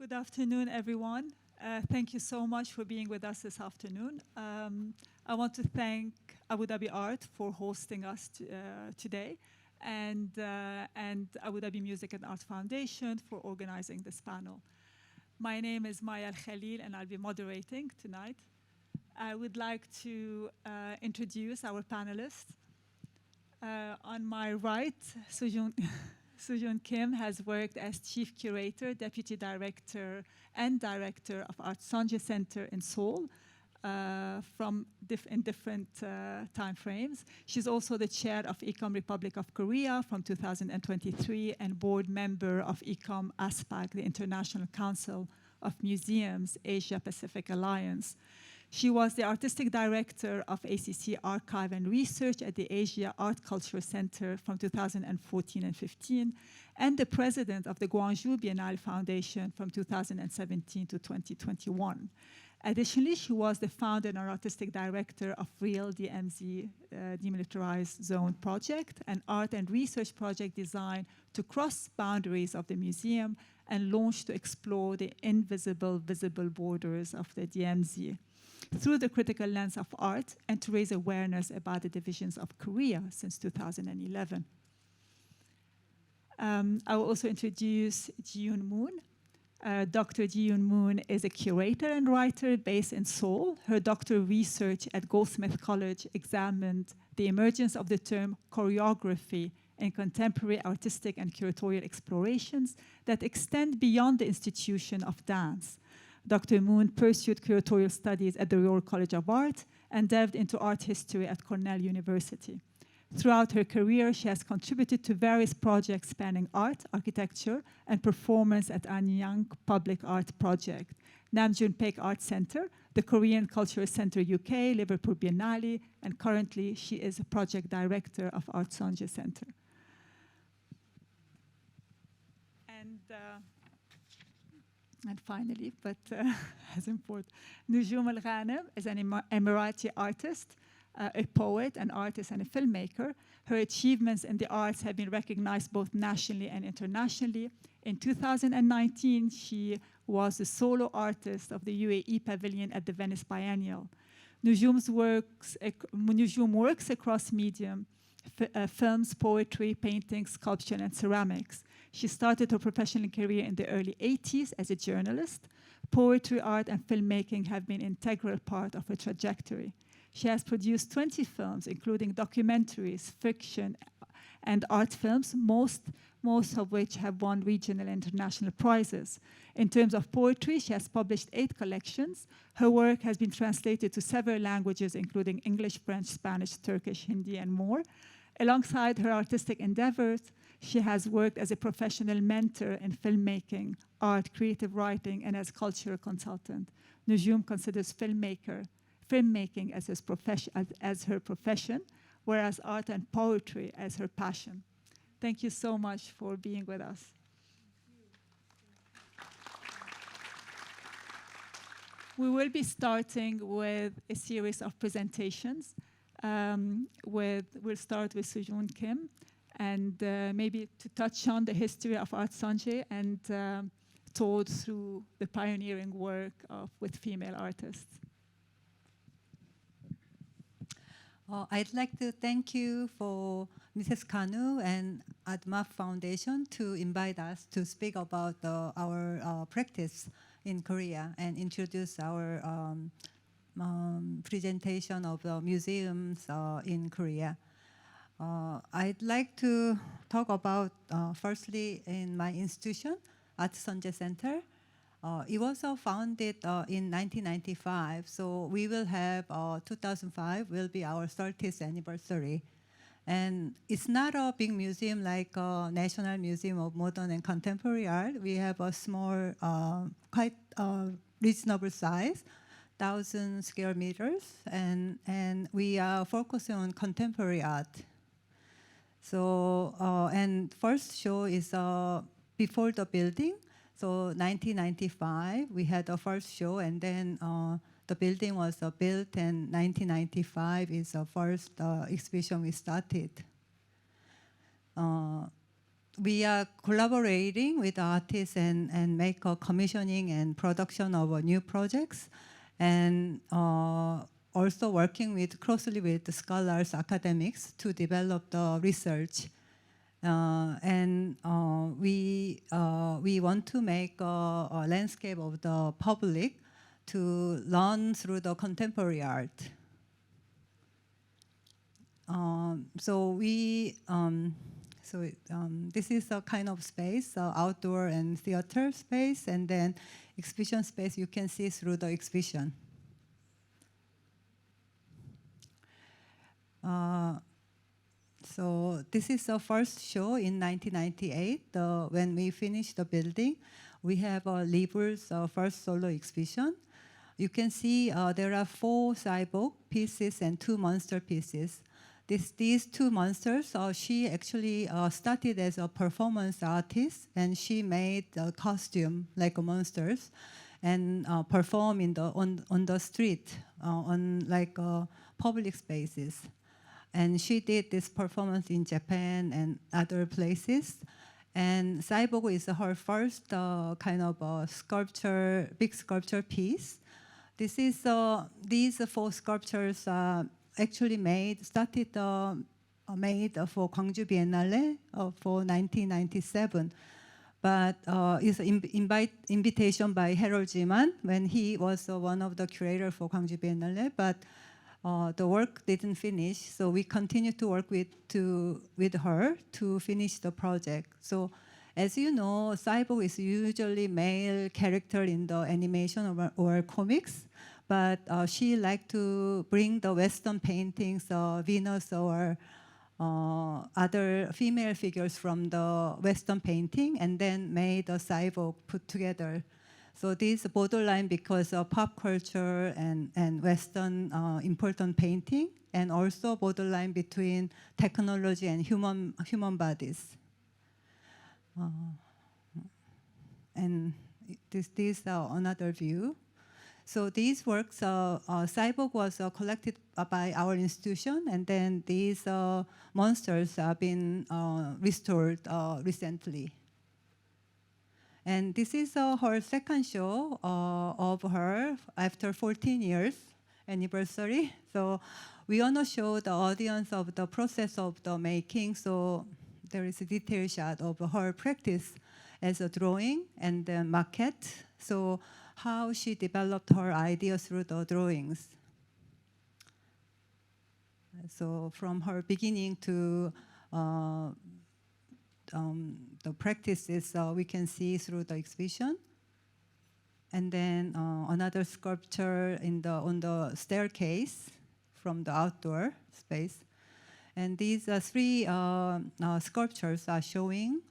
Good afternoon, everyone. Thank you so much for being with us this afternoon. I want to thank Abu Dhabi Art for hosting us today, and Abu Dhabi Music and Art Foundation for organizing this panel. My name is Maya Al-Khalil, and I'll be moderating tonight. I would like to introduce our panelists. On my right, Sunjung Kim has worked as Chief Curator, Deputy Director, and Director of Art Sonje Center in Seoul in different time frames. She's also the Chair of Ecom Republic of Korea from 2023 and board member of Ecom ASPAC, the International Council of Museums Asia Pacific Alliance. She was the Artistic Director of ACC Archive and Research at the Asia Art Culture Center from 2014 and 15, and the President of the Gwangju Biennale Foundation from 2017 to 2021. Additionally, she was the founder and Artistic Director of REAL DMZ, Demilitarized Zone Project, an art and research project designed to cross boundaries of the museum and launched to explore the invisible, visible borders of the DMZ through the critical lens of art and to raise awareness about the divisions of Korea since 2011. I will also introduce Ji-Yoon Moon. Dr. Ji-Yoon Moon is a curator and writer based in Seoul. Her doctoral research at Goldsmith College examined the emergence of the term choreography in contemporary artistic and curatorial explorations that extend beyond the institution of dance. Dr. Moon pursued curatorial studies at the Royal College of Art and delved into art history at Cornell University. Throughout her career, she has contributed to various projects spanning art, architecture, and performance at Anyang Public Art Project, Namjoon Art Center, the Korean Cultural Center UK, Liverpool Biennale, and currently she is a project director of Art Sonje Center. And finally, but as important, Nujoom Al-Ghanem is an Emirati artist, a poet, an artist, and a filmmaker. Her achievements in the arts have been recognized both nationally and internationally. In 2019, she was the solo artist of the UAE Pavilion at the Venice Biennial. Nujoom works across medium, films, poetry, painting, sculpture, and ceramics. She started her professional career in the early 80s as a journalist. Poetry, art, and filmmaking have been an integral part of her trajectory. She has produced 20 films, including documentaries, fiction, and art films, most of which have won regional and international prizes. In terms of poetry, she has published 8 collections. Her work has been translated to several languages, including English, French, Spanish, Turkish, Hindi, and more. Alongside her artistic endeavors, she has worked as a professional mentor in filmmaking, art, creative writing, and as cultural consultant. Nujoom considers filmmaking as her profession, whereas art and poetry as her passion. Thank you so much for being with us. We will be starting with a series of presentations. We'll start with Sunjung Kim, and maybe to touch on the history of Art Sonje and told through the pioneering work with female artists. I'd like to thank you for Mrs. Kanu and ADMAF Foundation to invite us to speak about our practice in Korea and introduce our presentation of museums in Korea. I'd like to talk about, firstly, in my institution, Art Sonje Center. It was founded in 1995, so we will have 2005 will be our 30th anniversary. And it's not a big museum like National Museum of Modern and Contemporary Art. We have a small, quite reasonable size, 1,000 square meters, and we are focusing on contemporary art. So, and first show is before the building. So 1995, we had the first show, and then the building was built, and 1995 is the first exhibition we started. we are collaborating with artists and make a commissioning and production of new projects, and also working closely with the scholars, academics to develop the research. We want to make a landscape of the public to learn through the contemporary art. This is a kind of space, outdoor and theater space, and then exhibition space you can see through the exhibition. So this is the first show in 1998. When we finished the building, we have Libur's first solo exhibition. You can see there are 4 cyborg pieces and 2 monster pieces. These 2 monsters, she actually started as a performance artist, and she made a costume like monsters, and perform on the street, on like public spaces. And she did this performance in Japan and other places. And Cyborg is her first kind of sculpture, big sculpture piece. These 4 sculptures actually made for Gwangju Biennale for 1997. But it's an invitation by Harold Jiman when he was one of the curators for Gwangju Biennale. But the work didn't finish, so we continued to work with her to finish the project. So, as you know, Cyborg is usually male character in the animation or comics, but she liked to bring the Western paintings, Venus or other female figures from the Western painting, and then made a cyborg put together. So this borderline because of pop culture and Western important painting, and also borderline between technology and human bodies. And this is another view. So these works, Cyborg was collected by our institution, and then these monsters have been restored recently. And this is her second show of her after 14 years anniversary. So we want to show the audience of the process of the making. So there is a detailed shot of her practice as a drawing and then maquette. So how she developed her ideas through the drawings. So from her beginning to the practices we can see through the exhibition. And then another sculpture on the staircase from the outdoor space. And these 3 sculptures are showing,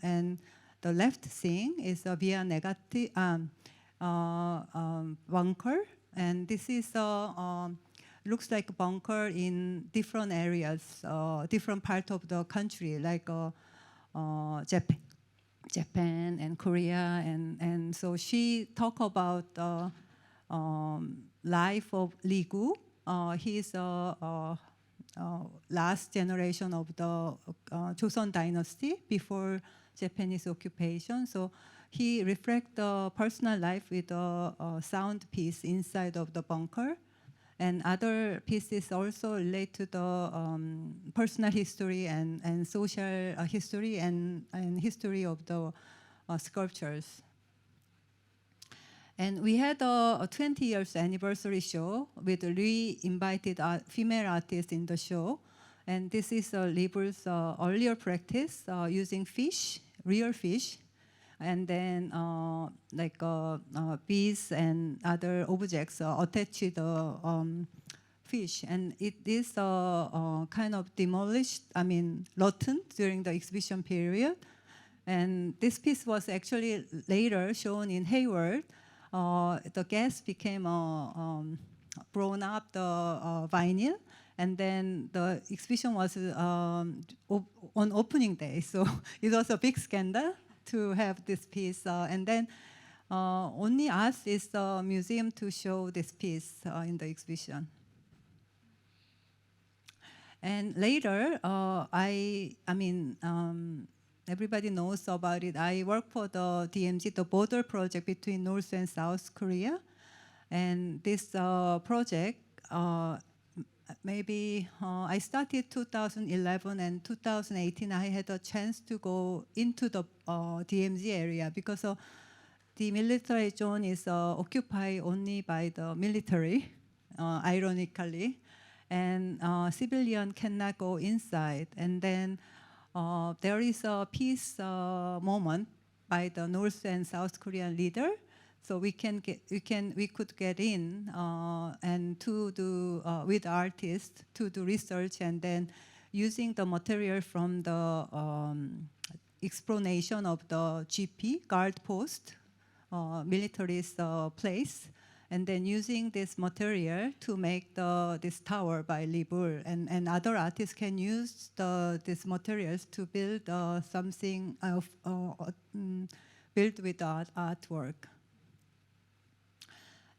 and the left thing is a via negative bunker, and this is looks like a bunker in different areas, different part of the country, like Japan and Korea, and so she talked about the life of Lee Gu. He's last generation of the Joseon dynasty before Japanese occupation. So he reflects the personal life with a sound piece inside of the bunker. And other pieces also relate to the personal history and social history and history of the sculptures. And we had a 20 years anniversary show with re-invited female artists in the show. And this is Libur's earlier practice using fish, real fish, and then like bees and other objects attached to the fish. And it is kind of demolished, rotten during the exhibition period. And this piece was actually later shown in Hayward. The gas became blown up the vinyl, and then the exhibition was on opening day. So it was a big scandal to have this piece. And then only us is the museum to show this piece in the exhibition. And later, everybody knows about it. I work for the DMZ, the border project between North and South Korea. And this project, maybe I started 2011 and 2018, I had a chance to go into the DMZ area because the military zone is occupied only by the military, ironically, and civilian cannot go inside. And then there is a peace moment by the North and South Korean leader. So we could get in and to do with artists to do research, and then using the material from the explanation of the GP guard post, military's place, and then using this material to make this tower by Lee Bull, and other artists can use these materials to build something built with artwork.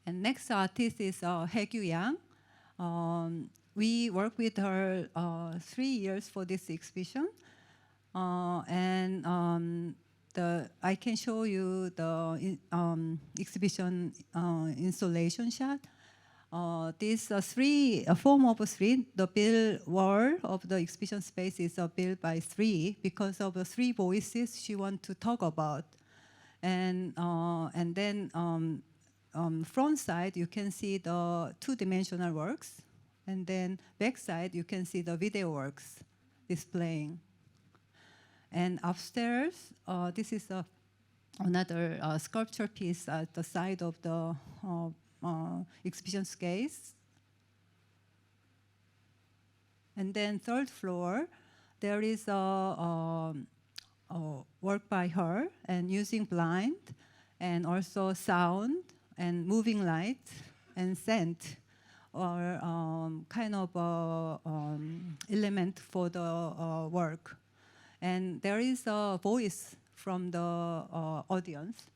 And next artist is Haegyu Yang. We worked with her 3 years for this exhibition. I can show you the exhibition installation shot. This form of three, the build wall of the exhibition space is built by three because of the three voices she wants to talk about. And then front side, you can see the two-dimensional works. And then back side, you can see the video works displaying. And upstairs, this is another sculpture piece at the side of the exhibition space. And then third floor, there is a work by her and using blind and also sound and moving light and scent or kind of element for the work. And there is a voice from the audience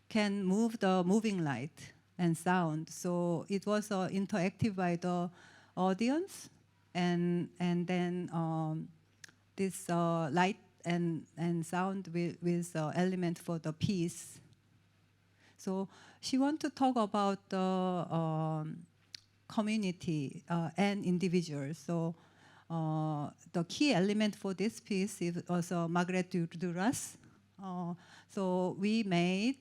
can move the moving light and sound. So it was interactive by the audience, and then this light and sound with element for the piece. So she wants to talk about the community and individuals. So the key element for this piece is also migrant. So we made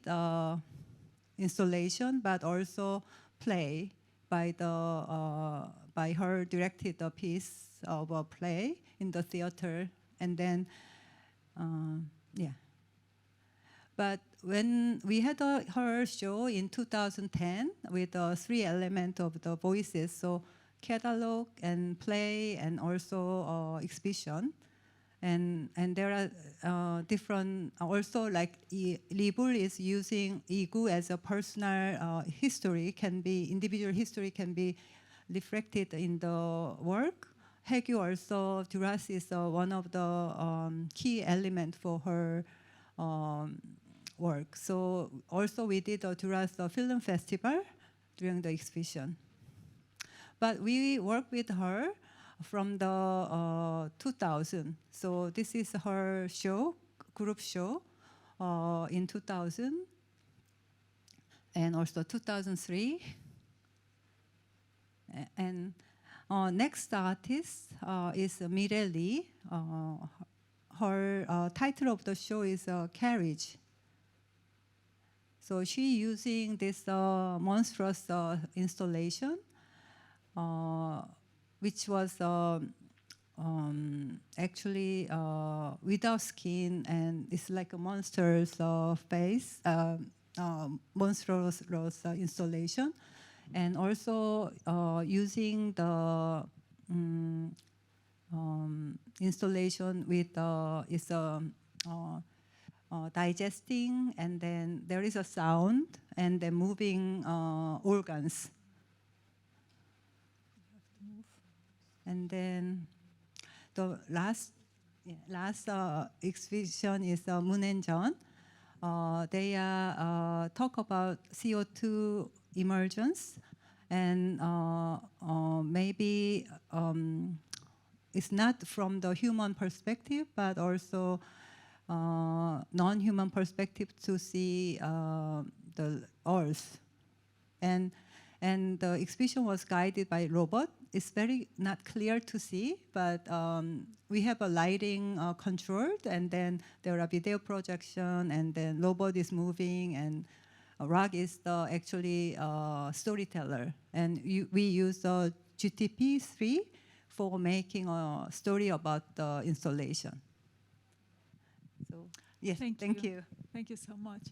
installation, but also play by her directed a piece of a play in the theater, and then yeah. But when we had her show in 2010 with three elements of the voices, so catalog and play and also exhibition, and there are different also like Lee Bull is using Igu as a personal history, can be individual history can be reflected in the work. Haegyu also Duras is one of the key elements for her work. So also we did a Duras Film Festival during the exhibition. But we worked with her from the 2000. So this is her show, group show in 2000 and also 2003. And next artist is Mire Lee. Her title of the show is Carriage. So she using this monstrous installation, which was actually without skin, and it's like a monster's face, monstrous installation, and also using the installation with is digesting, and then there is a sound, and then moving organs. And then the last exhibition is Moon and John. They talk about CO2 emergence, and maybe it's not from the human perspective, but also non-human perspective to see the Earth. And the exhibition was guided by robot. It's very not clear to see, but we have a lighting controlled, and then there are video projection, and then robot is moving, and Rock is the actually storyteller. And we use the GTP3 for making a story about the installation. So yes, thank you. Thank you so much.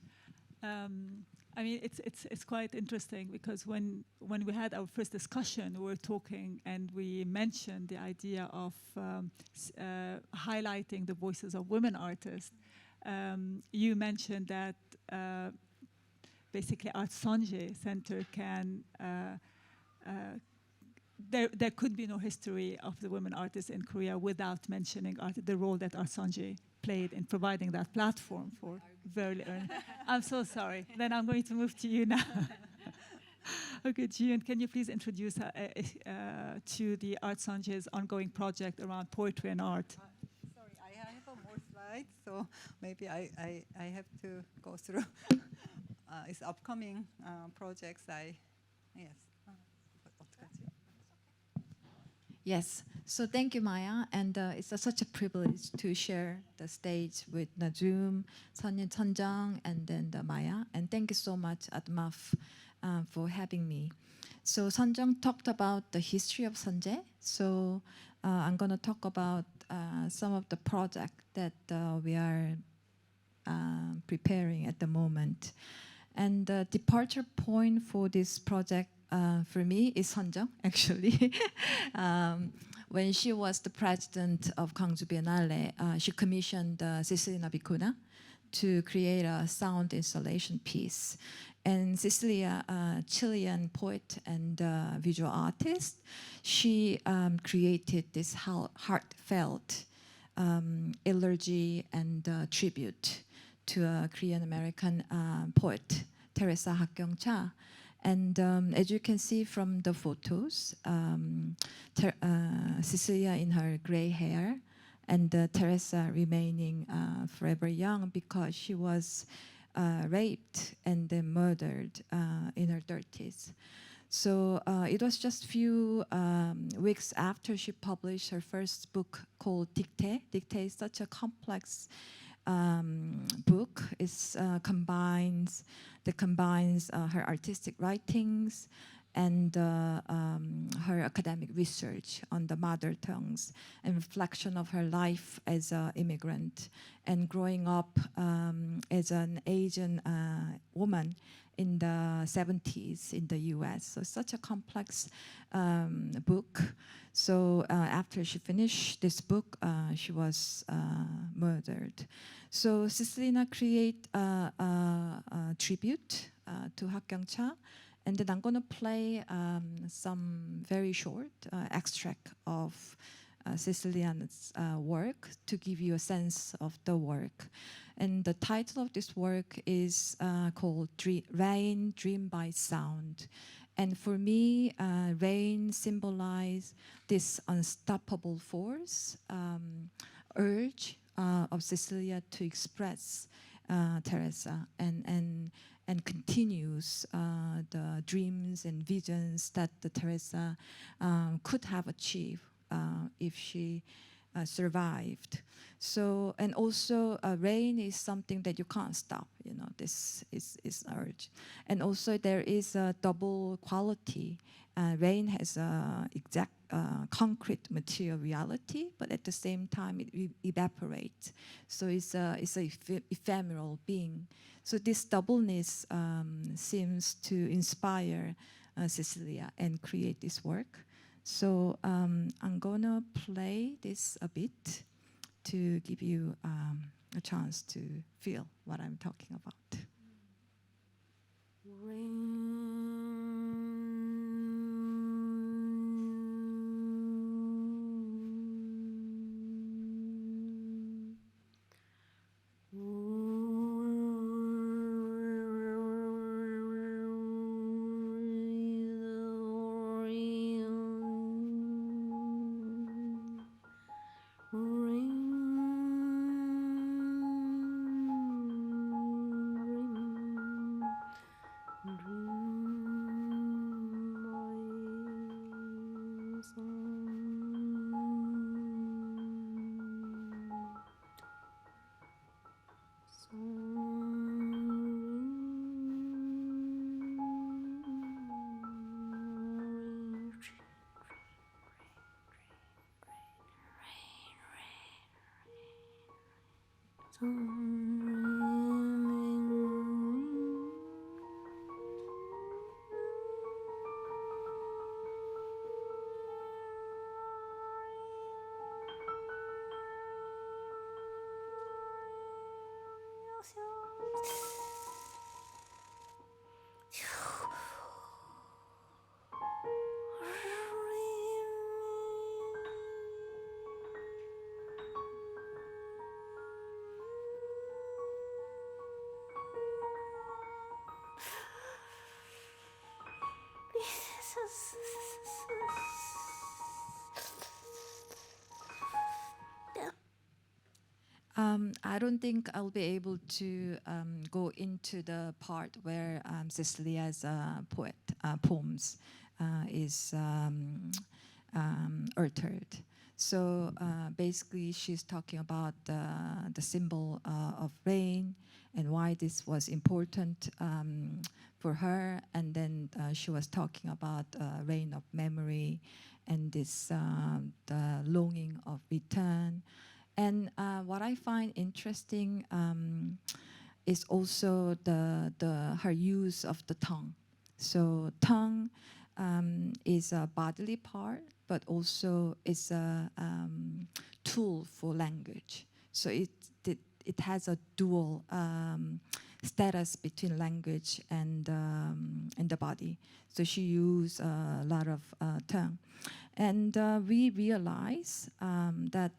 I mean, it's quite interesting because when we had our first discussion, we were talking and we mentioned the idea of highlighting the voices of women artists. You mentioned that basically Art Sonje Center can there could be no history of the women artists in Korea without mentioning the role that Art Sonje played in providing that platform for very early. I'm so sorry. Then I'm going to move to you now. Okay, Jiyoon, can you please introduce to the Art Sonje's ongoing project around poetry and art? Sorry, I have more slides, so maybe I have to go through. It's upcoming projects. Yes. Yes, so thank you, Maya, and it's such a privilege to share the stage with Nujoom, Sunjung, and then Maya, and thank you so much, Atmaf, for having me. So Sunjung talked about the history of Sonje, so I'm going to talk about some of the projects that we are preparing at the moment. And the departure point for this project for me is Sunjung, actually. When she was the president of Gwangju Biennale, she commissioned Cecilia Vicuna to create a sound installation piece. And Cecilia, a Chilean poet and visual artist, she created this heartfelt elegy and tribute to a Korean-American poet, Teresa Hakkyung-cha. And as you can see from the photos, Cecilia in her gray hair, and Teresa remaining forever young because she was raped and then murdered in her 30s. So it was just a few weeks after she published her first book called Dictée. Dictée is such a complex book. It combines her artistic writings and her academic research on the mother tongues and reflection of her life as an immigrant and growing up as an Asian woman in the 70s in the US. So such a complex book. So after she finished this book, she was murdered. So Cecilina create a tribute to Hakkyung-cha, and then I'm going to play some very short extract of Ceciliana's work to give you a sense of the work. And the title of this work is called Rain, Dream by Sound. And for me, rain symbolizes this unstoppable force, urge of Cecilia to express Teresa and continues the dreams and visions that the Teresa could have achieved if she survived. So, and also rain is something that you can't stop, you know, this is urge. And also there is a double quality. Rain has a exact concrete material reality, but at the same time it evaporates. So it's a ephemeral being. So this doubleness seems to inspire Cecilia and create this work. So I'm gonna play this a bit to give you a chance to feel what I'm talking about. I don't think I'll be able to go into the part where Cecilia's poems is altered. So basically, she's talking about the symbol of rain and why this was important for her. And then she was talking about rain of memory and this the longing of return. And what I find interesting is also her use of the tongue. So tongue is a bodily part, but also is a tool for language. So it has a dual status between language and the body. So she used a lot of tongue. And we realized that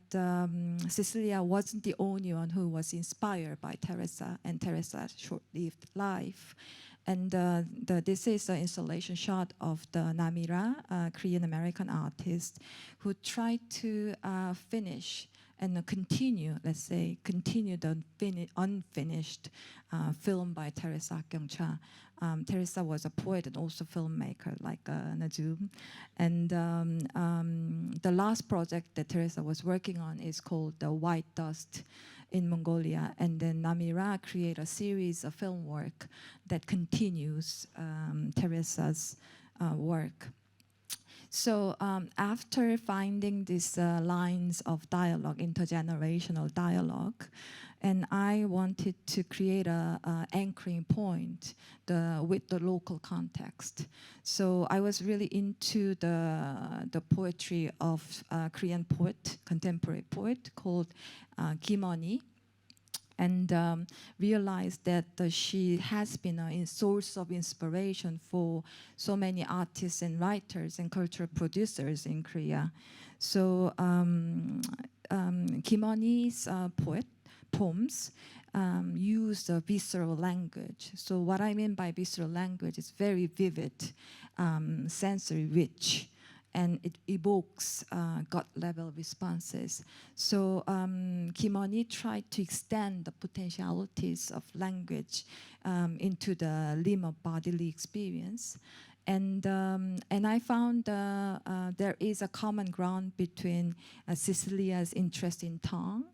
Cecilia wasn't the only one who was inspired by Teresa and Teresa's short-lived life. And this is an installation shot of the Namira, Korean-American artist, who tried to finish and continue the unfinished film by Teresa Kyungcha. Teresa was a poet and also filmmaker like Nujoom. And the last project that Teresa was working on is called The White Dust in Mongolia. And then Namira created a series of film work that continues Teresa's work. So after finding these lines of dialogue, intergenerational dialogue, and I wanted to create a anchoring point with the local context. So I was really into the poetry of a Korean poet, contemporary poet called Kim Won-hee, and realized that she has been a source of inspiration for so many artists and writers and cultural producers in Korea. So Kim Won-hee's poems use a visceral language. So what I mean by visceral language is very vivid, sensory rich, and it evokes gut-level responses. So Kim Won-hee tried to extend the potentialities of language into the realm of bodily experience. And I found there is a common ground between Cecilia's interest in tongue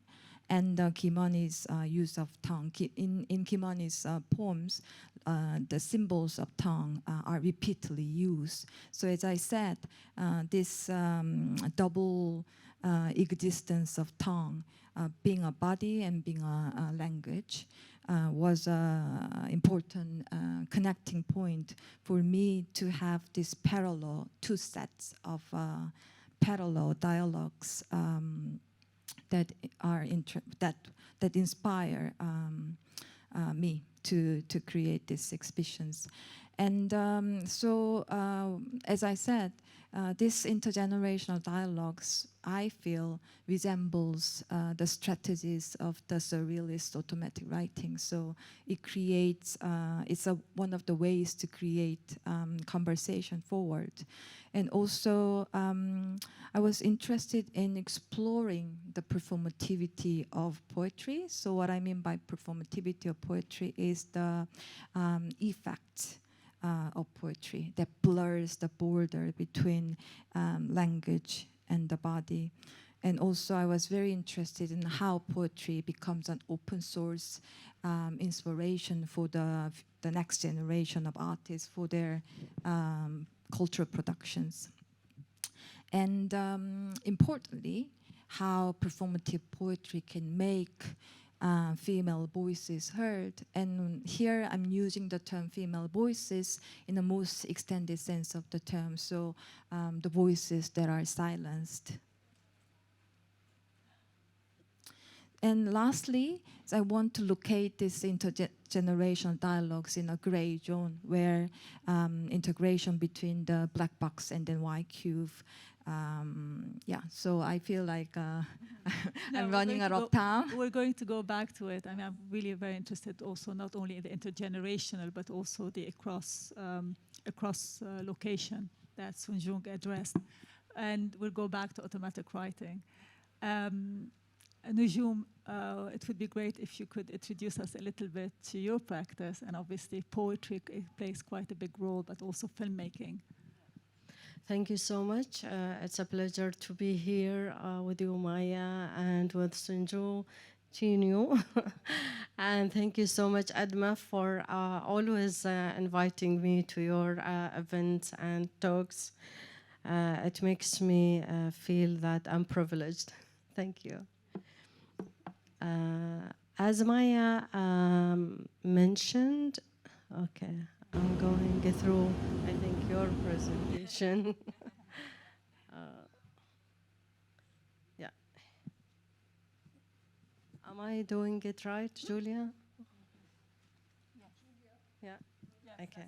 and Kim Won-hee's use of tongue. In Kim Won-hee's poems, the symbols of tongue are repeatedly used. So as I said, this double existence of tongue, being a body and being a language, was an important connecting point for me to have this parallel, two sets of parallel dialogues that are that inspire me to create these exhibitions. And so, as I said, this intergenerational dialogues, I feel, resembles the strategies of the surrealist automatic writing. So it creates, it's one of the ways to create conversation forward. And also, I was interested in exploring the performativity of poetry. So what I mean by performativity of poetry is the effect of poetry that blurs the border between language and the body. And also I was very interested in how poetry becomes an open source inspiration for the next generation of artists for their cultural productions. And importantly, how performative poetry can make female voices heard. And here I'm using the term female voices in the most extended sense of the term, so the voices that are silenced. And lastly, I want to locate these intergenerational dialogues in a gray zone where integration between the black box and the white cube. Yeah, so I feel like I'm running out of time. We're going to go back to it. I mean, I'm really very interested also not only in the intergenerational, but also the across location that Sunjung addressed. And we'll go back to automatic writing. Nujoom, it would be great if you could introduce us a little bit to your practice, and obviously poetry plays quite a big role, but also filmmaking. Thank you so much. It's a pleasure to be here with you, Maya, and with Sunjung Kim. And thank you so much, Adma, for always inviting me to your events and talks. It makes me feel that I'm privileged. Thank you. As Maya mentioned, okay, I'm going through, I think, your presentation. Yeah. Am I doing it right, Julia? Yeah. Okay.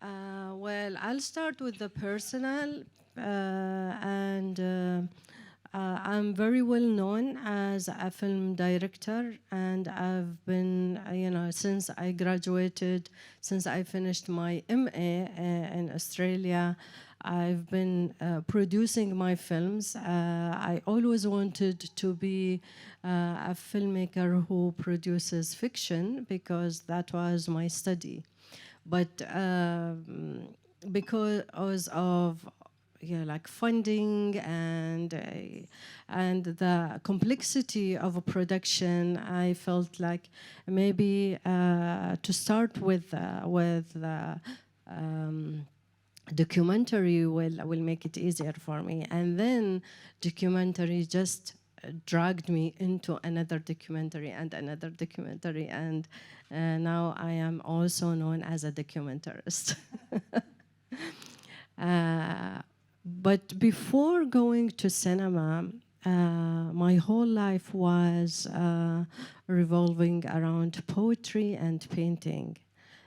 Well, I'll start with the personal, and I'm very well known as a film director, and I've been, since I graduated, since I finished my MA in Australia, I've been producing my films. I always wanted to be a filmmaker who produces fiction because that was my study. But because of like funding and the complexity of a production, I felt like maybe to start with documentary will make it easier for me. And then documentary just dragged me into another documentary and another documentary, and now I am also known as a documentarist. But before going to cinema, my whole life was revolving around poetry and painting.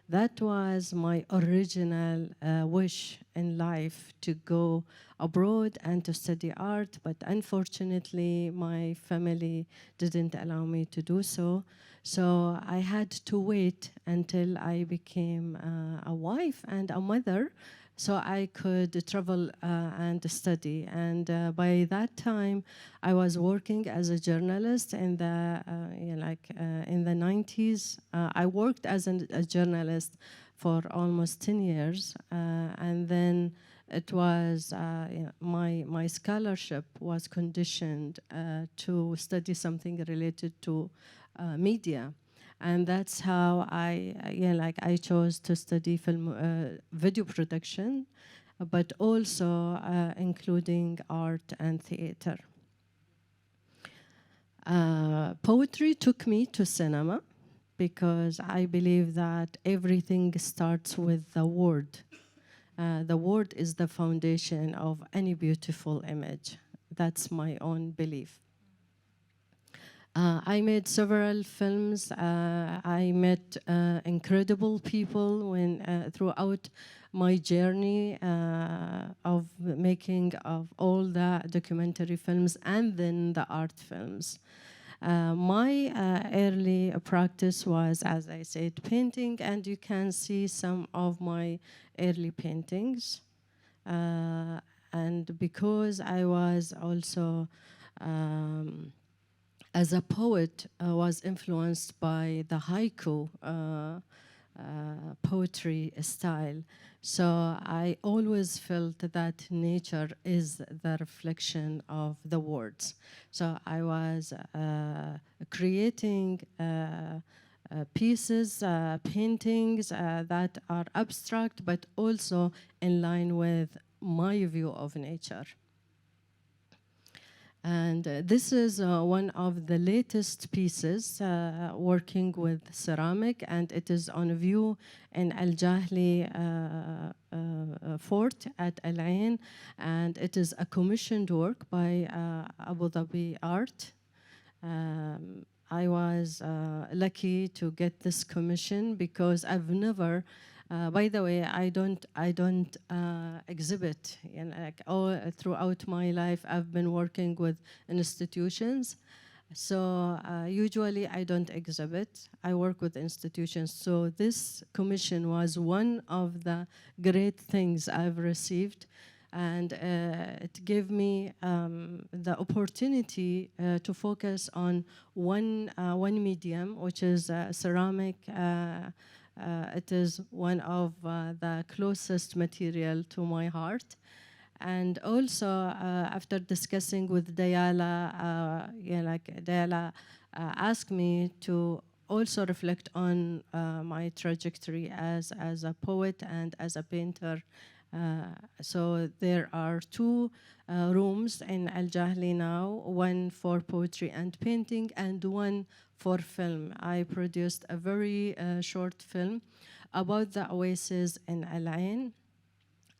That was my original wish in life, to go abroad and to study art, but unfortunately my family didn't allow me to do so. So I had to wait until I became a wife and a mother, so I could travel and study. And by that time, I was working as a journalist in the in the 90s. I worked as a journalist for almost 10 years, and then it was my scholarship was conditioned to study something related to media. And that's how I chose to study film, video production, but also including art and theater. Poetry took me to cinema because I believe that everything starts with the word. The word is the foundation of any beautiful image. That's my own belief. I made several films. I met incredible people throughout my journey of making of all the documentary films and then the art films. My early practice was, as I said, painting, and you can see some of my early paintings. And because I was also as a poet, was influenced by the haiku poetry style. So I always felt that nature is the reflection of the words. So I was creating pieces, paintings that are abstract, but also in line with my view of nature. And this is one of the latest pieces working with ceramic, and it is on view in Al Jahli fort at Al Ain, and it is a commissioned work by Abu Dhabi Art. I was lucky to get this commission because I've never, by the way, I don't exhibit. You know, like all throughout my life, I've been working with institutions. So usually I don't exhibit. I work with institutions. So this commission was one of the great things I've received. And it gave me the opportunity to focus on one medium, which is ceramic. It is one of the closest material to my heart. And also, after discussing with Dayala, Dayala asked me to also reflect on my trajectory as a poet and as a painter. So there are two rooms in Al Jahli now, one for poetry and painting and one for film. I produced a very short film about the oasis in Al Ain,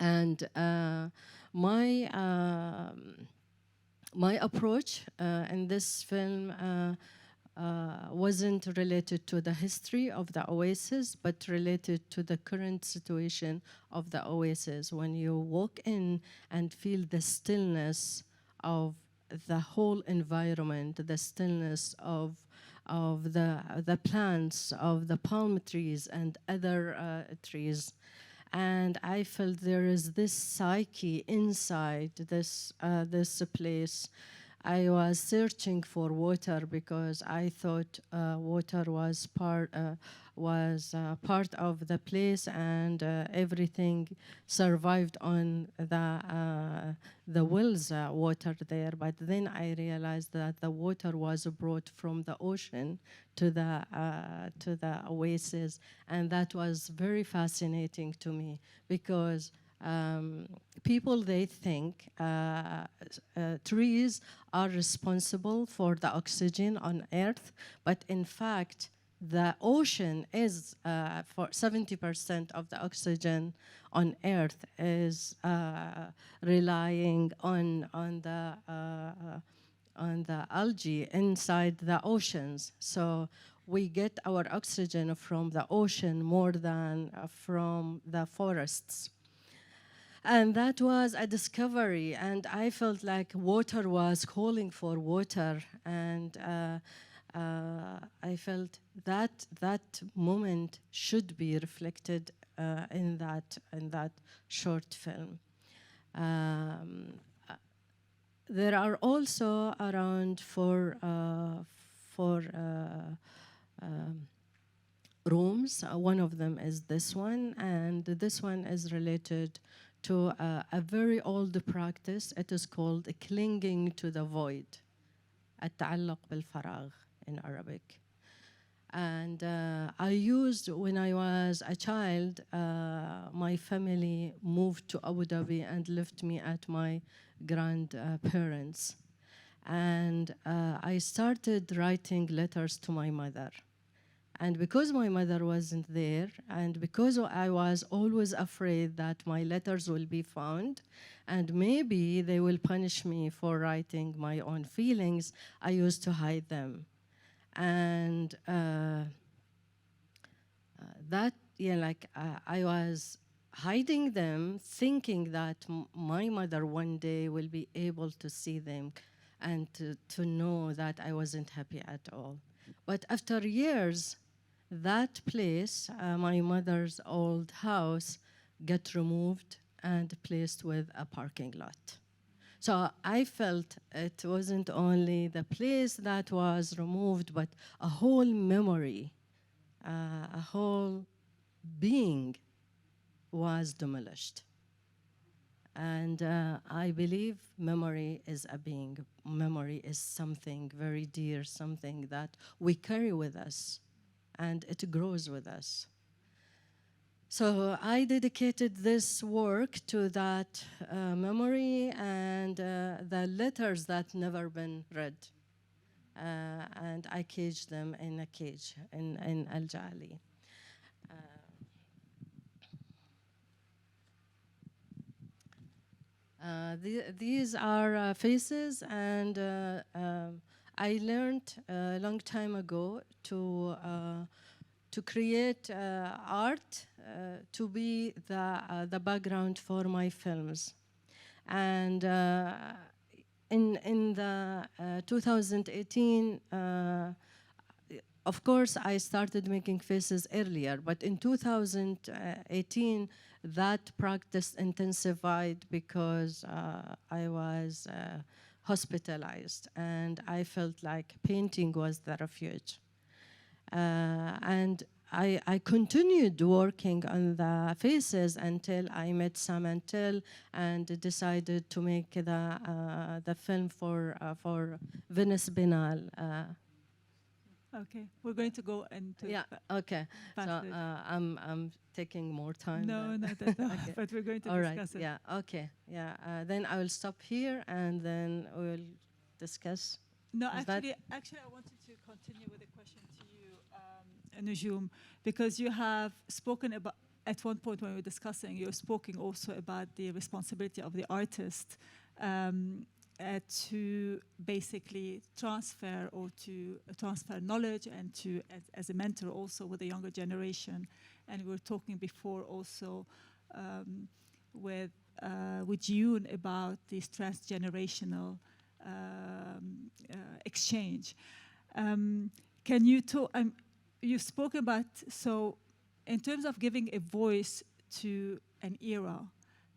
and my approach in this film wasn't related to the history of the oasis, but related to the current situation of the oasis. When you walk in and feel the stillness of the whole environment, the stillness of the plants, of the palm trees and other trees. And I felt there is this psyche inside this place. I was searching for water because I thought water was part of the place, and everything survived on the wells water there. But then I realized that the water was brought from the ocean to the oasis, and that was very fascinating to me because people, they think trees are responsible for the oxygen on Earth, but in fact, the ocean is for 70% of the oxygen on Earth is relying on the algae inside the oceans. So we get our oxygen from the ocean more than from the forests. And that was a discovery, and I felt like water was calling for water, and I felt that moment should be reflected in that short film. There are also around four rooms. One of them is this one, and this one is related to a very old practice. It is called clinging to the void, التعلق بالفراغ in Arabic. And I used, when I was a child, my family moved to Abu Dhabi and left me at my grandparents. And I started writing letters to my mother. And because my mother wasn't there, and because I was always afraid that my letters will be found, and maybe they will punish me for writing my own feelings, I used to hide them. And I was hiding them, thinking that my mother one day will be able to see them and to know that I wasn't happy at all. But after years, that place, my mother's old house, got removed and placed with a parking lot. So I felt it wasn't only the place that was removed, but a whole memory, a whole being was demolished. And I believe memory is a being. Memory is something very dear, something that we carry with us, and it grows with us. So I dedicated this work to that memory and the letters that never been read. And I caged them in a cage in Al Jali. These are faces, and I learned a long time ago to create art to be the background for my films. And in the 2018, of course, I started making faces earlier, but in 2018, that practice intensified because I was hospitalized, and I felt like painting was the refuge. And I continued working on the faces until I met Samantel and decided to make the film for Venice Biennale. Okay, we're going to go into Okay. passage. So I'm taking more time. No, not at all. Okay. But we're going to All right. discuss it. Yeah. Okay. Yeah. Then I will stop here, and then we'll discuss. No, Is that- actually, I wanted to continue with a question to you, Nujoom, because you have spoken about, at one point when we were discussing, you're speaking also about the responsibility of the artist to basically transfer knowledge and to, as a mentor also with the younger generation. And we were talking before also with Yoon about this transgenerational exchange. Can you talk, you spoke about, so in terms of giving a voice to an era,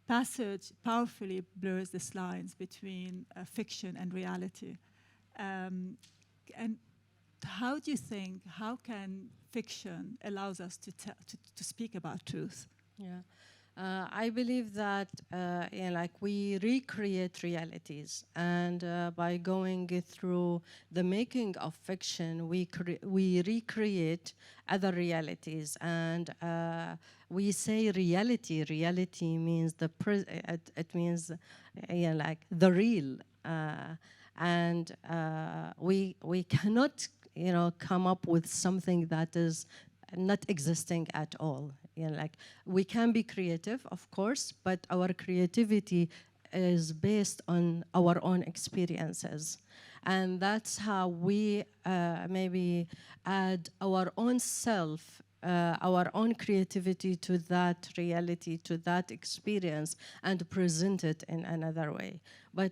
Passage powerfully blurs these lines between fiction and reality. And how do you think, how can fiction allows us to speak about truth? Yeah. I believe that like we recreate realities, and by going through the making of fiction, we recreate other realities. And we say reality. Reality means it means like the real, and we cannot come up with something that is not existing at all. Like we can be creative, of course, but our creativity is based on our own experiences. And that's how we maybe add our own self, our own creativity to that reality, to that experience, and present it in another way. But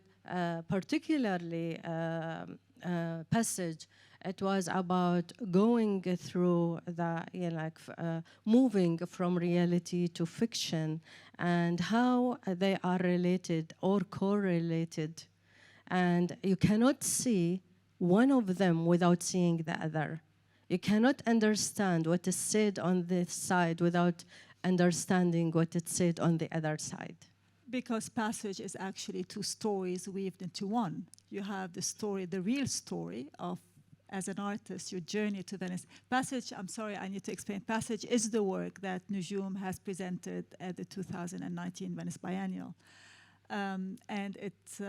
particularly Passage, it was about going through the, moving from reality to fiction, and how they are related or correlated. And you cannot see one of them without seeing the other. You cannot understand what is said on this side without understanding what is said on the other side. Because Passage is actually two stories weaved into one. You have the story, the real story of, as an artist, your journey to Venice. Passage, I'm sorry, I need to explain. Passage is the work that Nujoom has presented at the 2019 Venice Biennial. And it's,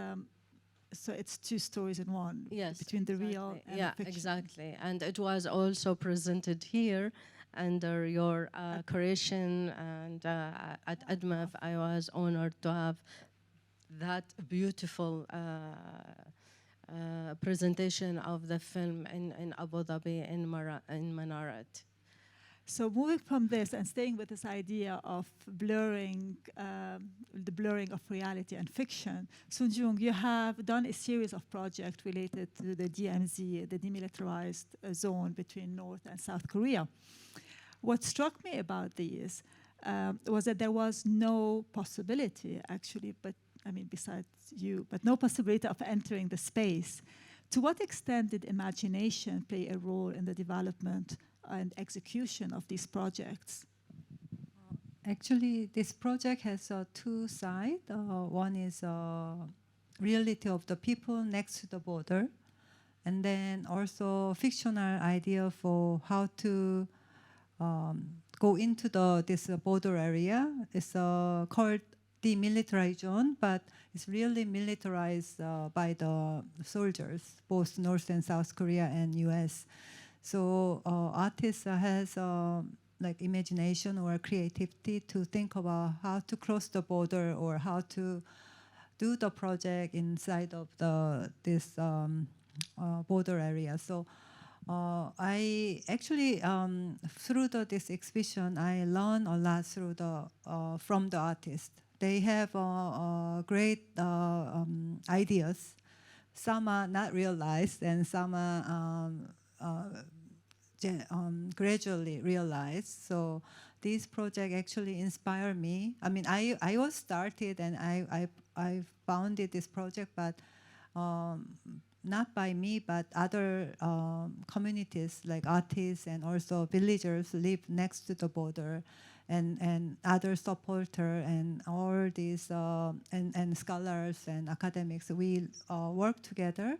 so it's two stories in one. Yes, between the exactly. real and yeah, the fiction. exactly. And it was also presented here under your curation, and at ADMAF, I was honored to have that beautiful presentation of the film in Abu Dhabi in Manarat. So moving from this and staying with this idea of blurring, the blurring of reality and fiction, Sunjung, you have done a series of projects related to the DMZ, the demilitarized zone between North and South Korea. What struck me about these was that there was no possibility, actually, but I mean, besides you, but no possibility of entering the space. To what extent did imagination play a role in the development and execution of these projects? Actually, this project has two sides. One is reality of the people next to the border, and then also fictional idea for how to go into this border area. It's called demilitarized zone, but it's really militarized by the soldiers, both North and South Korea and US. So artists has like imagination or creativity to think about how to cross the border or how to do the project inside of this border area. So I actually, through this exhibition, I learned a lot through from the artists. They have great ideas. Some are not realized, and some are gradually realized. So this project actually inspired me. I mean, I was started and I founded this project, but not by me, but other communities like artists and also villagers live next to the border, and other supporter and all these and scholars and academics. We work together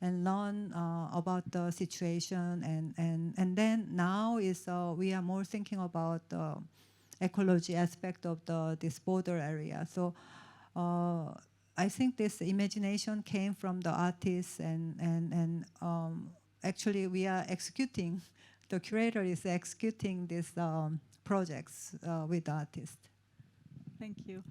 and learn about the situation, and then now is we are more thinking about the ecology aspect of this border area. So I think this imagination came from the artists, and actually we are executing. The curator is executing these projects with artists. Thank you.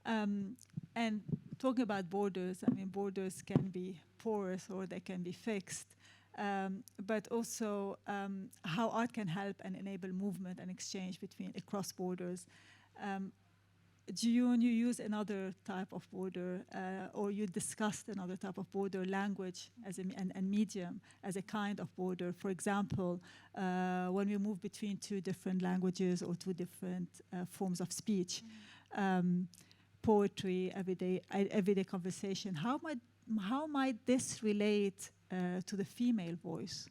And talking about borders, I mean, borders can be porous or they can be fixed, but also how art can help and enable movement and exchange across borders. Do you use another type of border, or you discussed another type of border, language as and medium as a kind of border? For example, when we move between two different languages or two different forms of speech, poetry, everyday conversation. How might this relate to the female voice?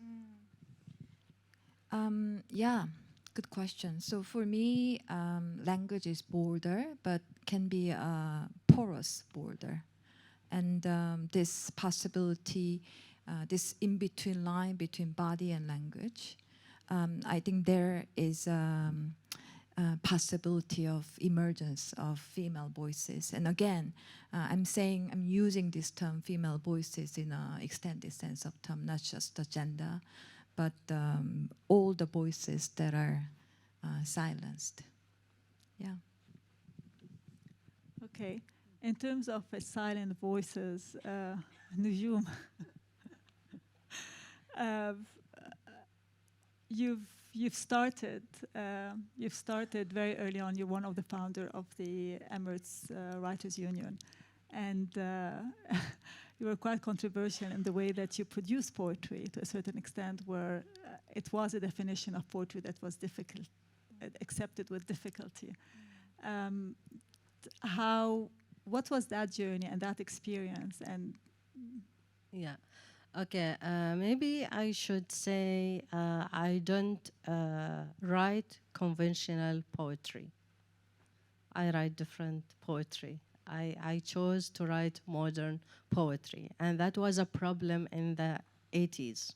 Yeah. Good question. So for me, language is border, but can be a porous border. And this possibility, this in-between line between body and language, I think there is a possibility of emergence of female voices. And again, I'm using this term female voices in an extended sense of term, not just the gender, but all the voices that are silenced. Yeah. Okay. In terms of silent voices, Nujoom, you've started very early on. You're one of the founder of the Emirates Writers Union, and you were quite controversial in the way that you produce poetry to a certain extent, where it was a definition of poetry that was difficult, accepted with difficulty. What was that journey and that experience? And yeah, okay. Maybe I should say I don't write conventional poetry. I write different poetry. I chose to write modern poetry, and that was a problem in the 80s,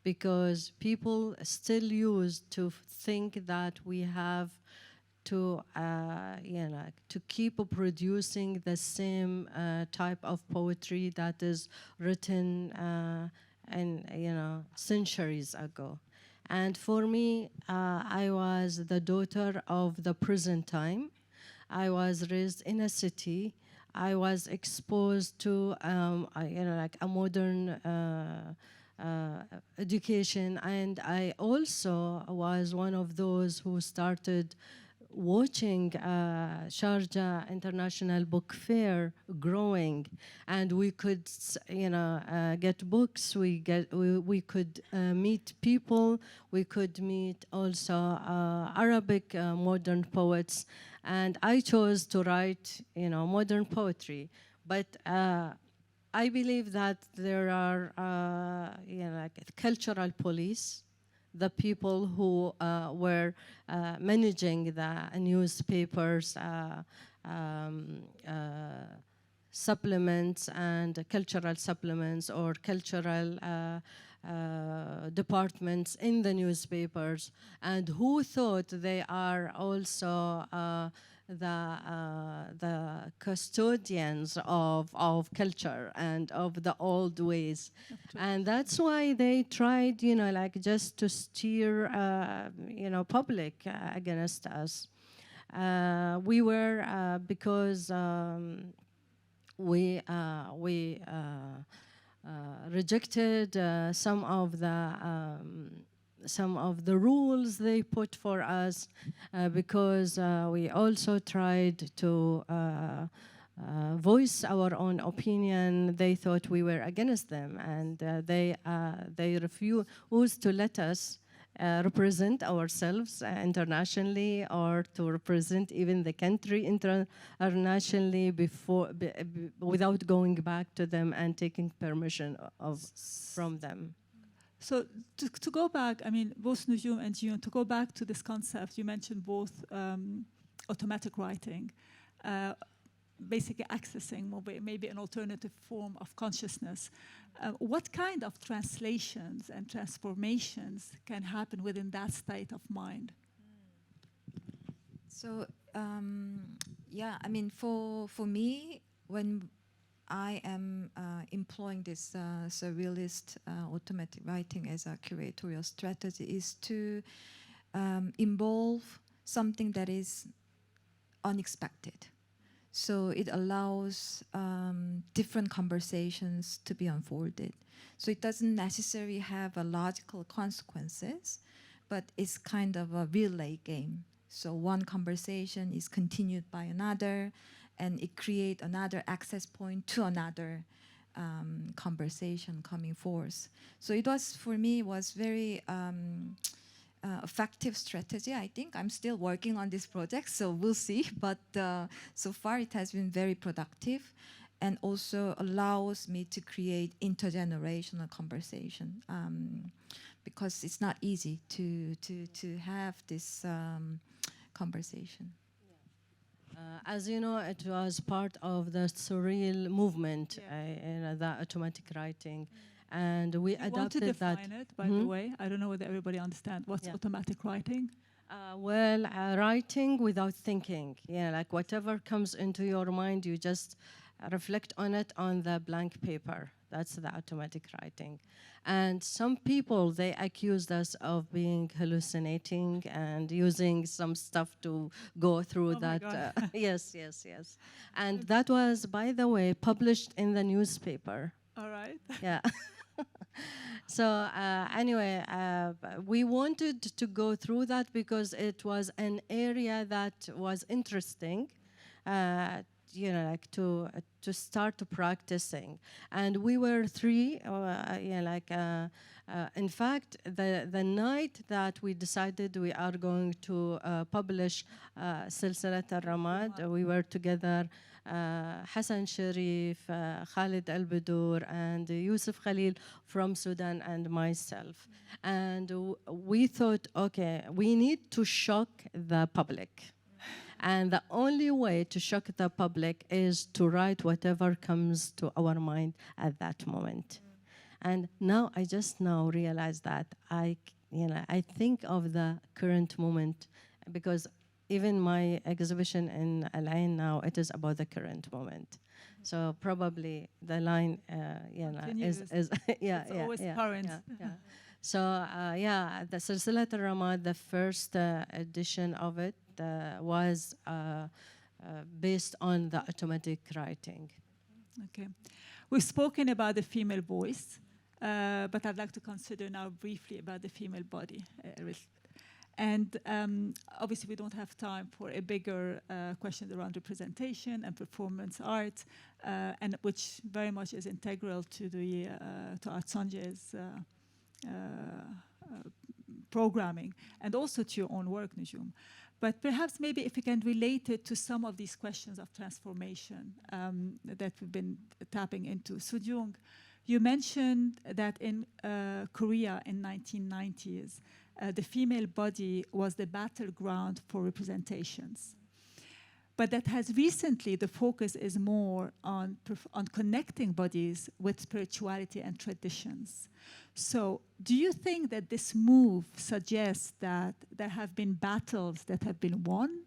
because people still used to think that we have to, to keep producing the same type of poetry that is written centuries ago. And for me, I was the daughter of the present time. I was raised in a city. I was exposed to a modern education, and I also was one of those who started watching Sharjah International Book Fair growing, and we could, get books. We could meet people. We could meet also Arabic modern poets, and I chose to write, modern poetry. But I believe that there are, cultural police, the people who were managing the newspapers, supplements and cultural supplements or cultural departments in the newspapers, and who thought they are also the custodians of culture and of the old ways. And that's why they tried, like just to steer, public against us. We were, because we rejected some of the rules they put for us, because we also tried to voice our own opinion. They thought we were against them, and they refused to let us represent ourselves internationally, or to represent even the country internationally without going back to them and taking permission from them. So to go back, I mean, both Nujoom and Jiyun, to go back to this concept, you mentioned both automatic writing, basically accessing maybe an alternative form of consciousness. What kind of translations and transformations can happen within that state of mind? So, yeah, I mean, for me, when I am employing this surrealist automatic writing as a curatorial strategy, is to involve something that is unexpected. So it allows different conversations to be unfolded. So it doesn't necessarily have a logical consequences, but it's kind of a relay game. So one conversation is continued by another, and it creates another access point to another conversation coming forth. So it was, for me, was very effective strategy. I think I'm still working on this project, so we'll see. But so far it has been very productive, and also allows me to create intergenerational conversation, because it's not easy to have this conversation. As you know, it was part of the surreal movement, the automatic writing. And we adopted want to that. define it, by the way. I don't know whether everybody understands what's automatic writing. Writing without thinking. Like whatever comes into your mind, you just reflect on it on the blank paper. That's the automatic writing. And some people, they accused us of being hallucinating and using some stuff to go through that. Yes. And that was, by the way, published in the newspaper. All right. Yeah. So anyway, we wanted to go through that because it was an area that was interesting, like to start practicing. And we were three, in fact, the night that we decided we are going to publish Silsilat al-Ramad, we were together, Hassan Sharif, Khalid Al-Badour, and Yusuf Khalil from Sudan, and myself. And we thought, okay, we need to shock the public. And the only way to shock the public is to write whatever comes to our mind at that moment. And now I just now realize that I think of the current moment, because even my exhibition in Al Ain now, it is about the current moment. So probably the line, is it's always current. So the Silsilat al-Ramad, the first edition of it was based on the automatic writing. Okay, we've spoken about the female voice, but I'd like to consider now briefly about the female body. And obviously we don't have time for a bigger question around representation and performance art, and which very much is integral to the to Art Sonje's programming, and also to your own work, Nujoom. But perhaps maybe if you can relate it to some of these questions of transformation that we've been tapping into. Sunjung, you mentioned that in Korea in 1990s, the female body was the battleground for representations. but that has recently, the focus is more on connecting bodies with spirituality and traditions. So do you think that this move suggests that there have been battles that have been won,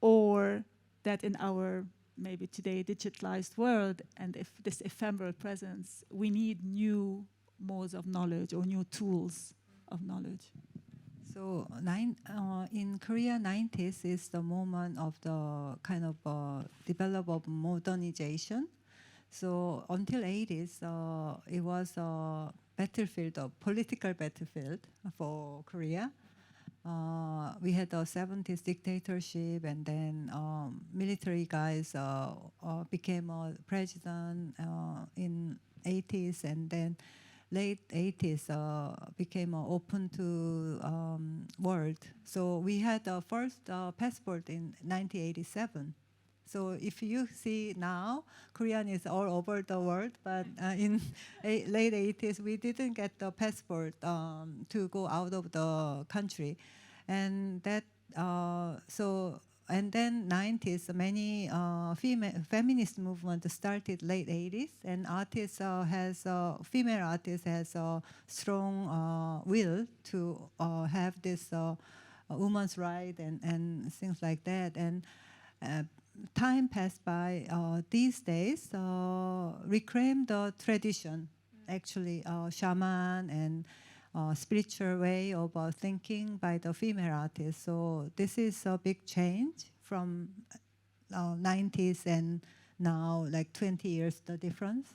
or that in our maybe today digitalized world and if this ephemeral presence, we need new modes of knowledge or new tools of knowledge? So in Korea, 90s is the moment of the kind of develop of modernization. So until 80s, it was a battlefield, a political battlefield for Korea. We had the 70s dictatorship, and then military guys became a president in 80s, and then late 80s became open to world. So we had the first passport in 1987. So if you see now, Korean is all over the world, but in late 80s, we didn't get the passport to go out of the country. And that, and then 90s, many feminist movement started late 80s, and artists female artists has a strong will to have this women's right and things like that. And time passed by. These days, reclaim the tradition, actually, shaman and spiritual way of thinking by the female artists. So this is a big change from 90s and now, like 20 years, the difference.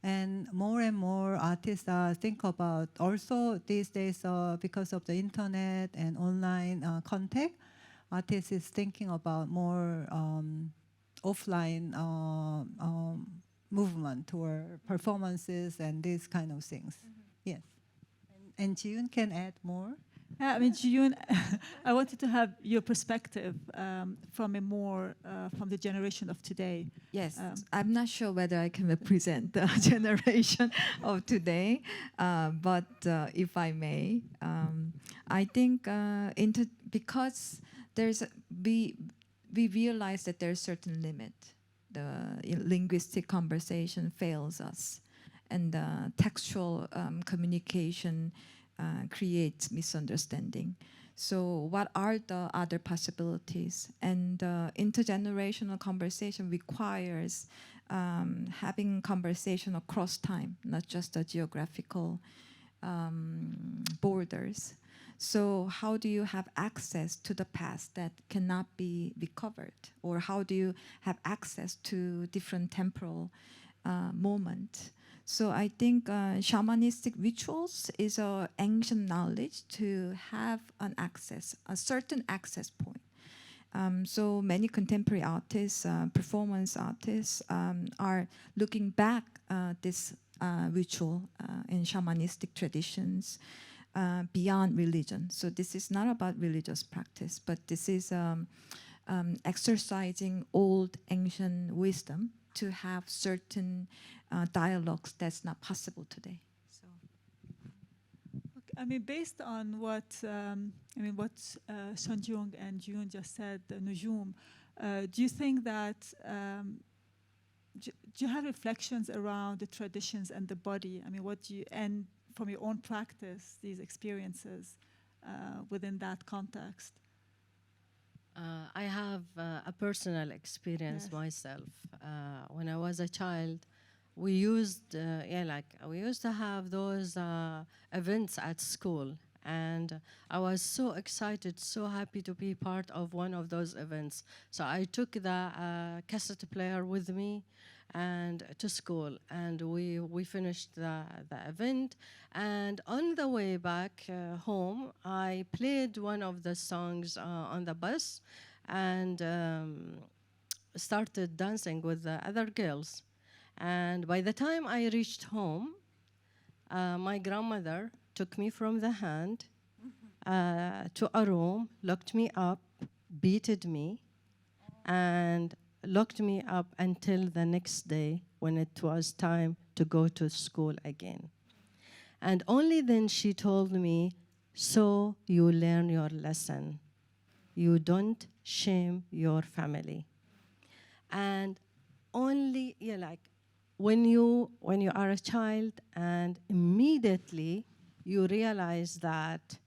And more artists think about, also these days, because of the internet and online contact, artists is thinking about more offline movement or performances and these kind of things. Yes. And Ji-yoon can add more. Yeah, I mean, Ji-yoon, I wanted to have your perspective from a more, from the generation of today. Yes, I'm not sure whether I can represent the generation of today, but if I may, I think because we realize that there's certain limit. The linguistic conversation fails us, and textual communication creates misunderstanding. So what are the other possibilities? And intergenerational conversation requires having conversation across time, not just the geographical borders. So how do you have access to the past that cannot be recovered? Or how do you have access to different temporal moments? So I think shamanistic rituals is an ancient knowledge to have an access, a certain access point. So many contemporary artists, performance artists are looking back this ritual in shamanistic traditions beyond religion. So this is not about religious practice, but this is exercising old ancient wisdom to have certain dialogues that's not possible today. So, okay, I mean, based on what Sunjung and Ji-yoon just said, Nujoom, do you think that do you have reflections around the traditions and the body? I mean, what do you, and from your own practice, these experiences within that context? I have a personal experience myself. When I was a child, we used to have those events at school, and I was so excited, so happy to be part of one of those events. So I took the cassette player with me and to school, and we finished the event. And on the way back home, I played one of the songs on the bus and started dancing with the other girls. And by the time I reached home, my grandmother took me from the hand to a room, locked me up, beated me, and locked me up until the next day when it was time to go to school again. And only then she told me, so you learn your lesson. You don't shame your family. And only, like, when you are a child and immediately you realize that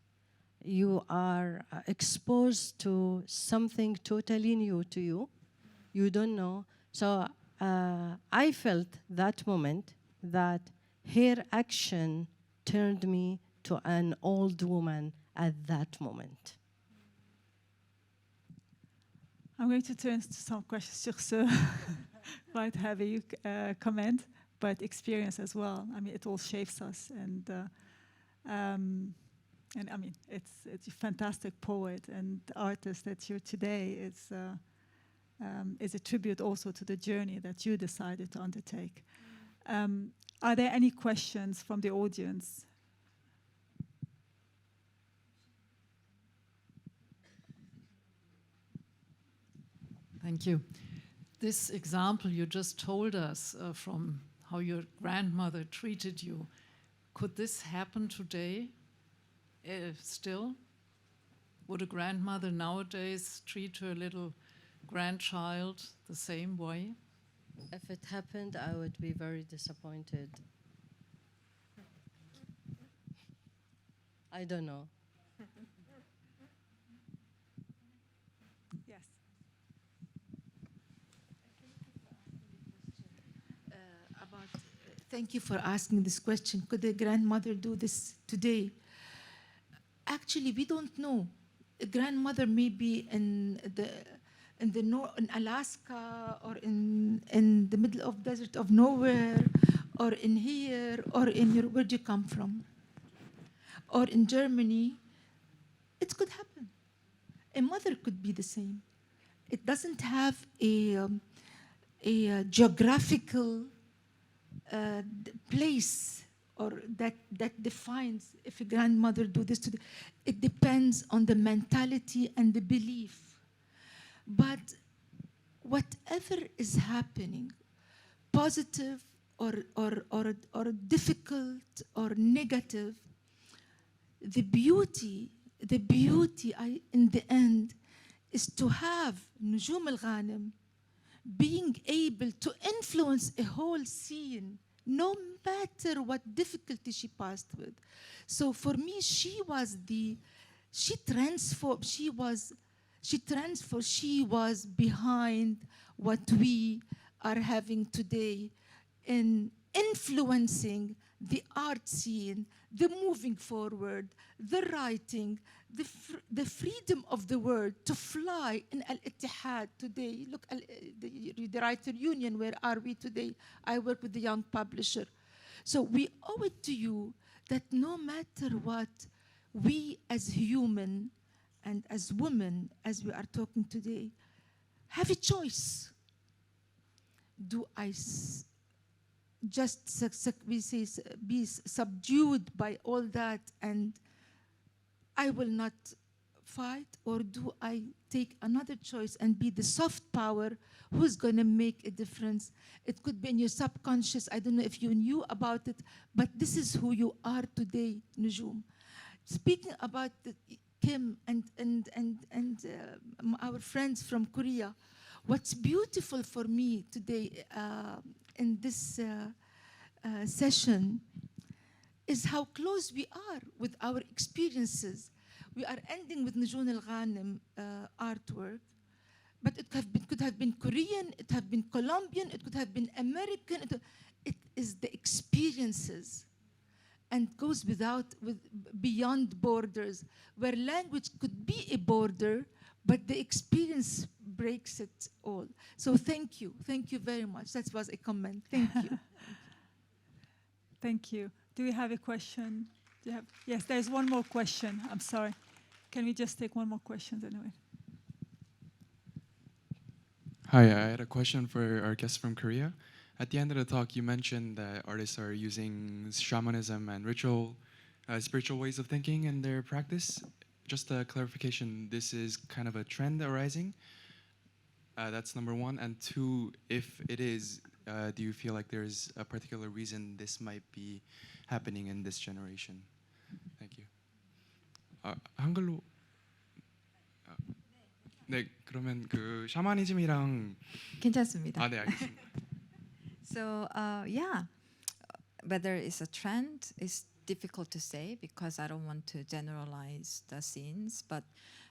you are exposed to something totally new to you, you don't know. So I felt that moment that her action turned me to an old woman at that moment. I'm going to turn to some questions sur ce quite heavy comment, but experience as well. I mean, it all shapes us, and I mean, it's a fantastic poet and artist that you're today. Is a tribute also to the journey that you decided to undertake. Are there any questions from the audience? Thank you. This example you just told us from how your grandmother treated you, could this happen today still? Would a grandmother nowadays treat her little grandchild the same way? If it happened, I would be very disappointed. I don't know. Yes. Thank you for asking this question. Could a grandmother do this today? Actually, we don't know. A grandmother may be in Alaska, or in the middle of desert of nowhere, or in here, or in your, where do you come from? Or in Germany. It could happen. A mother could be the same. It doesn't have a geographical place or that defines if a grandmother do this today. It depends on the mentality and the belief. But whatever is happening, positive or difficult or negative, the beauty in the end is to have Nujoom Al-Ghanem being able to influence a whole scene, no matter what difficulty she passed with. So for me, she was behind what we are having today in influencing the art scene, the moving forward, the writing, the freedom of the word to fly in Al-Ittihad today. Look, the writer union, where are we today? I work with the young publisher. So we owe it to you that no matter what, we as human and as women, as we are talking today, have a choice. Do I just be subdued by all that and I will not fight, or do I take another choice and be the soft power who's going to make a difference? It could be in your subconscious. I don't know if you knew about it, but this is who you are today, Nujoom. Speaking about Kim and our friends from Korea, what's beautiful for me today in this session is how close we are with our experiences. We are ending with Nujoom Al-Ghanem artwork, but it could have been Korean, it could have been Colombian, it could have been American. It is the experiences, and goes beyond borders, where language could be a border, but the experience breaks it all. So thank you very much. That was a comment. Thank you. Thank you. Do we have a question? Yes, there's one more question. I'm sorry. Can we just take one more question anyway? Hi, I had a question for our guest from Korea. At the end of the talk, you mentioned that artists are using shamanism and ritual, spiritual ways of thinking in their practice. Just a clarification, this is kind of a trend arising? That's number one. And two, if it is, do you feel like there's a particular reason this might be happening in this generation? Thank you. 한글로 네, 그러면 그 샤머니즘이랑 괜찮습니다. 네, 알겠습니다. So yeah, whether it's a trend is difficult to say because I don't want to generalize the scenes, but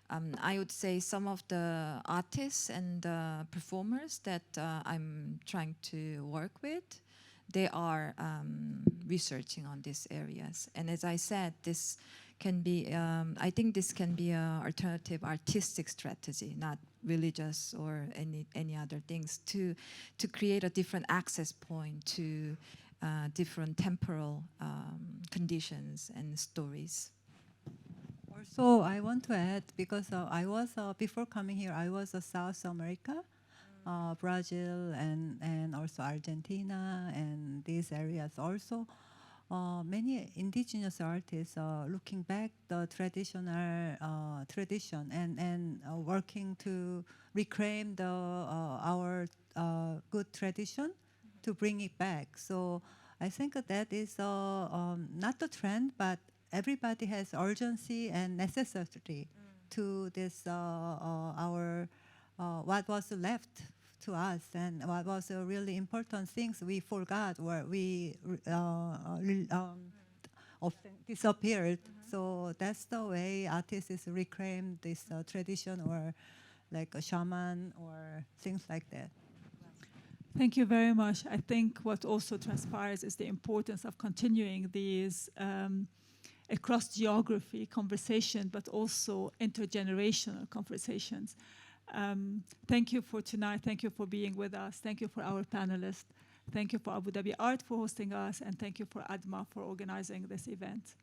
I would say some of the artists and performers that I'm trying to work with, they are researching on these areas. And as I said, this can be, I think this can be an alternative artistic strategy, not religious or any other things, to create a different access point to different temporal conditions and stories. Also, I want to add, because I was, before coming here, I was South America, Brazil and also Argentina and these areas also. Many indigenous artists looking back the traditional tradition and working to reclaim the our good tradition to bring it back. So I think that is not the trend, but everybody has urgency and necessity to this our what was left to us and what was really important things we forgot or we often disappeared. So that's the way artists reclaim this tradition, or like a shaman or things like that. Thank you very much. I think what also transpires is the importance of continuing these across geography conversation, but also intergenerational conversations. Thank you for tonight. Thank you for being with us. Thank you for our panelists. Thank you for Abu Dhabi Art for hosting us. And thank you for ADMA for organizing this event.